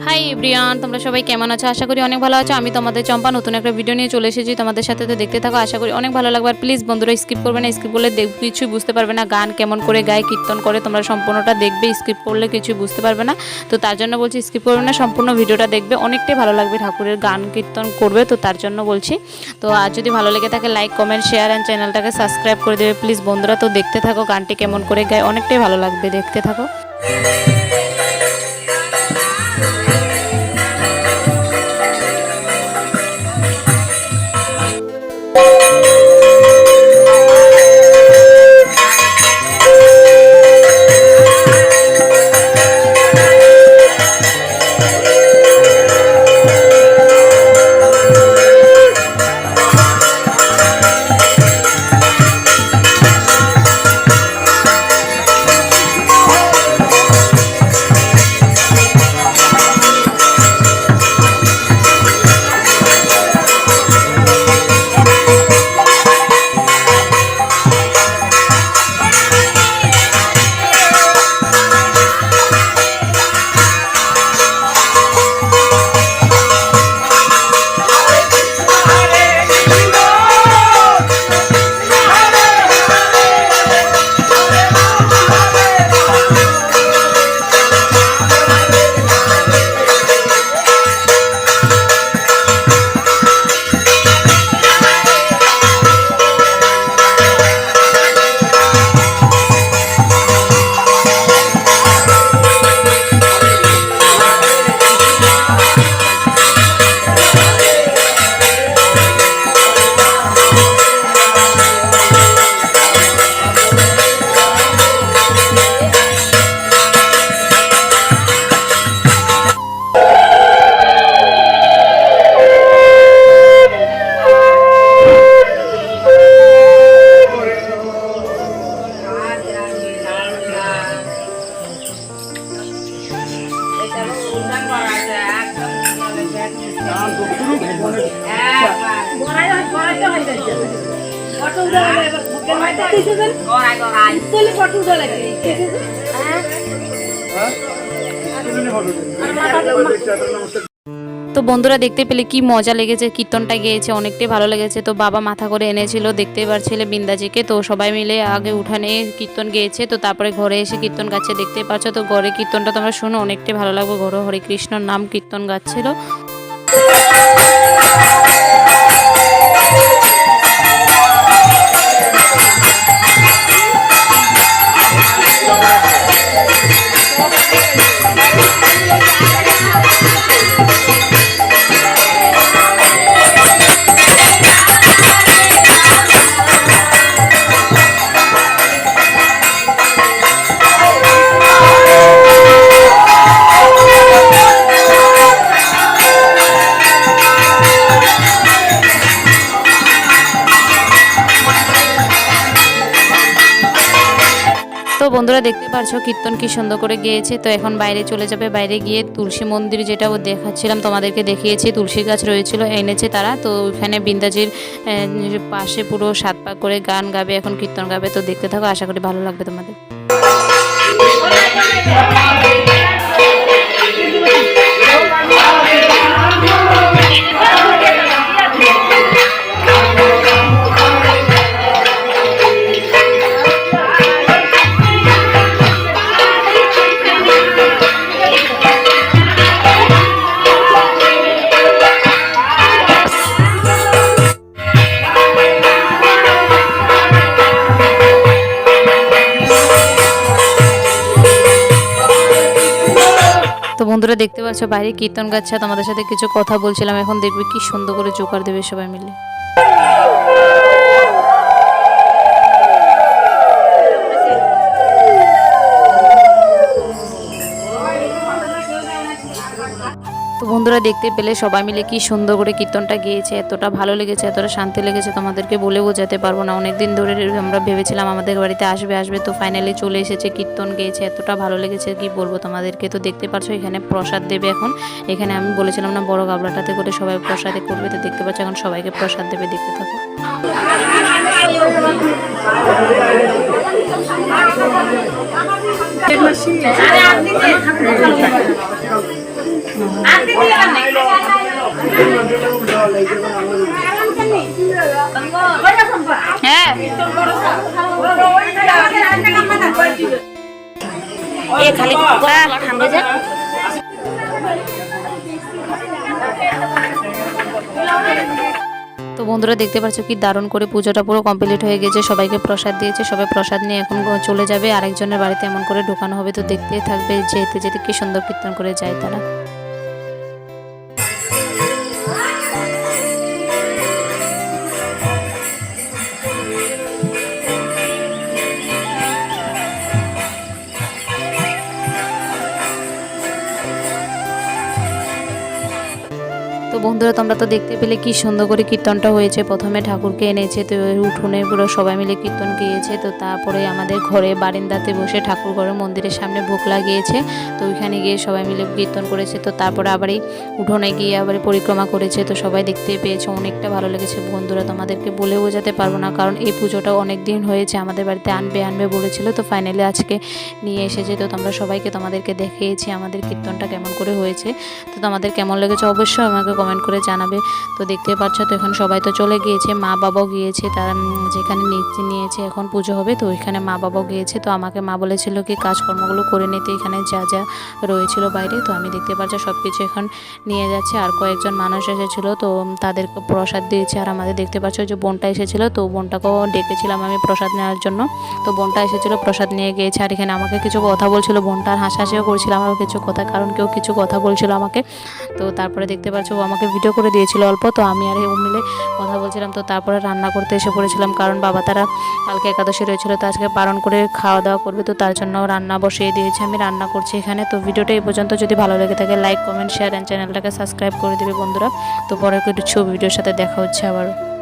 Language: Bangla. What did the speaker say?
হাই এভরিওয়ান, তোমরা সবাই কেমন আছো? আশা করি অনেক ভালো আছো। আমি তোমাদের চম্পা নতুন একটা ভিডিও নিয়ে চলে এসেছি তোমাদের সাথে। তো দেখতে থাকো, আশা করি অনেক ভালো লাগবে। আর প্লিজ বন্ধুরা স্কিপ করবে না, স্কিপ করলে কিছুই বুঝতে পারবে না। গান কেমন করে গায়, কীর্তন করে, তোমরা সম্পূর্ণটা দেখবে। স্কিপ করলে কিছুই বুঝতে পারবে না। তো তার জন্য বলছি স্কিপ করবে না, সম্পূর্ণ ভিডিওটা দেখবে। অনেকটাই ভালো লাগবে, ঠাকুরের গান কীর্তন করবে, তো তার জন্য বলছি। তো আর যদি ভালো লেগে থাকে লাইক কমেন্ট শেয়ার অ্যান্ড চ্যানেলটাকে সাবস্ক্রাইব করে দেবে প্লিজ বন্ধুরা। তো দেখতে থাকো গানটি কেমন করে গায়, অনেকটাই ভালো লাগবে, দেখতে থাকো। তো বন্ধুরা দেখতে পেলে কি মজা লেগেছে, কীর্তনটা গেয়েছে, অনেকটাই ভালো লেগেছে। তো বাবা মাথা করে এনেছিল, দেখতেই পারছিলে বিন্দাজিকে। তো সবাই মিলে আগে উঠানে কীর্তন গেয়েছে, তো তারপরে ঘরে এসে কীর্তন গাচ্ছে, দেখতেই পাচ্ছ। তো ঘরে কীর্তনটা তোমরা শুনো, অনেকটাই ভালো লাগবে। ঘরে হরে কৃষ্ণর নাম কীর্তন গাচ্ছিল। তো বন্ধুরা দেখতে পারছো কীর্তন কি সুন্দর করে গেয়েছে। তো এখন বাইরে চলে যাবে, বাইরে গিয়ে তুলসী মন্দির যেটা দেখাচ্ছিলাম তোমাদেরকে দেখিয়েছি, তুলসী গাছ রয়েছিল, এনেছে তারা। তো ওইখানে বিন্দাজির পাশে পুরো 7 পাক করে গান গাবে, এখন কীর্তন গাবে। তো দেখতে থাকো, আশা করি ভালো লাগবে তোমাদের। তো বন্ধুরা দেখতে পাচ্ছ বাইরে কীর্তন গাচ্ছে, তোমাদের সাথে কিছু কথা বলছিলাম। এখন দেখবে কি সুন্দর করে জোকার দেবে সবাই মিলে। তো বন্ধুরা দেখতে পেলে সবাই মিলে কি সুন্দর করে কীর্তনটা গেয়েছে, এতটা ভালো লেগেছে, এতটা শান্তি লেগেছে, তোমাদেরকে বলে বোঝাতে পারবো না। অনেকদিন ধরে আমরা ভেবেছিলাম আমাদের বাড়িতে আসবে, তো ফাইনালি চলে এসেছে, কীর্তন গেয়েছে, এতটা ভালো লেগেছে কি বলবো তোমাদেরকে। তো দেখতে পাচ্ছ এখানে প্রসাদ দেবে এখন। এখানে আমি বলেছিলাম না বড় গাবলাটাতে করে সবাই প্রসাদে করবে, তো দেখতে পাচ্ছ এখন সবাইকে প্রসাদ দেবে, দেখতে থাকো। হ্যাঁ খালি ঠান্ডা যায়। তো বন্ধুরা দেখতে পাচ্ছ কি দারুণ করে পুজোটা পুরো কমপ্লিট হয়ে গেছে, সবাইকে প্রসাদ দিয়েছে, সবাই প্রসাদ নিয়ে এখন চলে যাবে, আরেকজনের বাড়িতে এমন করে ঢোকানো হবে। তো দেখতেই থাকবে যেতে যেতে কি সুন্দর কীর্তন করে যায় তারা। তো বন্ধুরা তোমরা তো দেখতে পেলে কি সুন্দর করে কীর্তনটা হয়েছে। প্রথমে ঠাকুরকে এনেছে, তো উঠোনে পুরো সবাই মিলে কীর্তন গিয়েছে। তো তারপরে আমাদের ঘরে বারিন্দাতে বসে ঠাকুর ঘরে মন্দিরের সামনে ভোগ লাগিয়েছে, তো ওইখানে গিয়ে সবাই মিলে কীর্তন করেছে। তো তারপরে আবার এই উঠোনে গিয়ে আবার পরিক্রমা করেছে। তো সবাই দেখতে পেয়েছে, অনেকটা ভালো লেগেছে বন্ধুরা, তোমাদেরকে বলে বোঝাতে পারবো না, কারণ এই পুজোটা অনেক দিন হয়েছে আমাদের বাড়িতে আনবে বলেছিল। তো ফাইনালি আজকে নিয়ে এসেছে। তো তোমরা সবাইকে তোমাদেরকে দেখিয়েছি আমাদের কীর্তনটা কেমন করে হয়েছে। তো তোমাদের কেমন লেগেছে অবশ্যই আমাকে কমেন্ট করে জানাবে। তো দেখতে পাচ্ছ তো এখন সবাই তো চলে গিয়েছে, মা বাবাও গিয়েছে, তারা যেখানে নিয়েছে এখন পুজো হবে, তো ওইখানে মা বাবাও গিয়েছে। তো আমাকে মা বলেছিল কি কাজকর্মগুলো করে নিতে, এখানে যা যা রয়েছিল বাইরে। তো আমি দেখতে পাচ্ছি সব কিছু এখন নিয়ে যাচ্ছে। আর কয়েকজন মানুষ এসেছিলো, তো তাদেরকে প্রসাদ দিয়েছে। আর আমাদের দেখতে পাচ্ছ যে বোনটা এসেছিলো, তো বোনটাকেও ডেকেছিলাম আমি প্রসাদ নেওয়ার জন্য। তো বোনটা এসেছিলো, প্রসাদ নিয়ে গিয়েছে। আর এখানে আমাকে কিছু কথা বলছিল, বোনটার হাসাহাসিও করছিলাম আমার কিছু কথা, কারণ কেউ কিছু কথা বলছিল আমাকে। তো তারপরে দেখতে পাচ্ছ ও আমাকে ভিডিও করে দিয়েছিল অল্প, তো আমি আর ও মিলে কথা বলছিলাম। তো তারপরে রান্না করতে এসে পড়েছিলাম, কারণ বাবা তারা কালকে একাদশী রয়েছিল, তো আজকে পালন করে খাওয়া দাওয়া করবে, তো তার জন্য রান্না বসিয়ে দিয়েছি, আমি রান্না করছি এখানে। তো ভিডিওটা এই পর্যন্ত, যদি ভালো লেগে থাকে লাইক কমেন্ট শেয়ার অ্যান্ড চ্যানেলটাকে সাবস্ক্রাইব করে দেবে বন্ধুরা। তো পরে কিছু ভিডিওর সাথে দেখা হচ্ছে আবারও।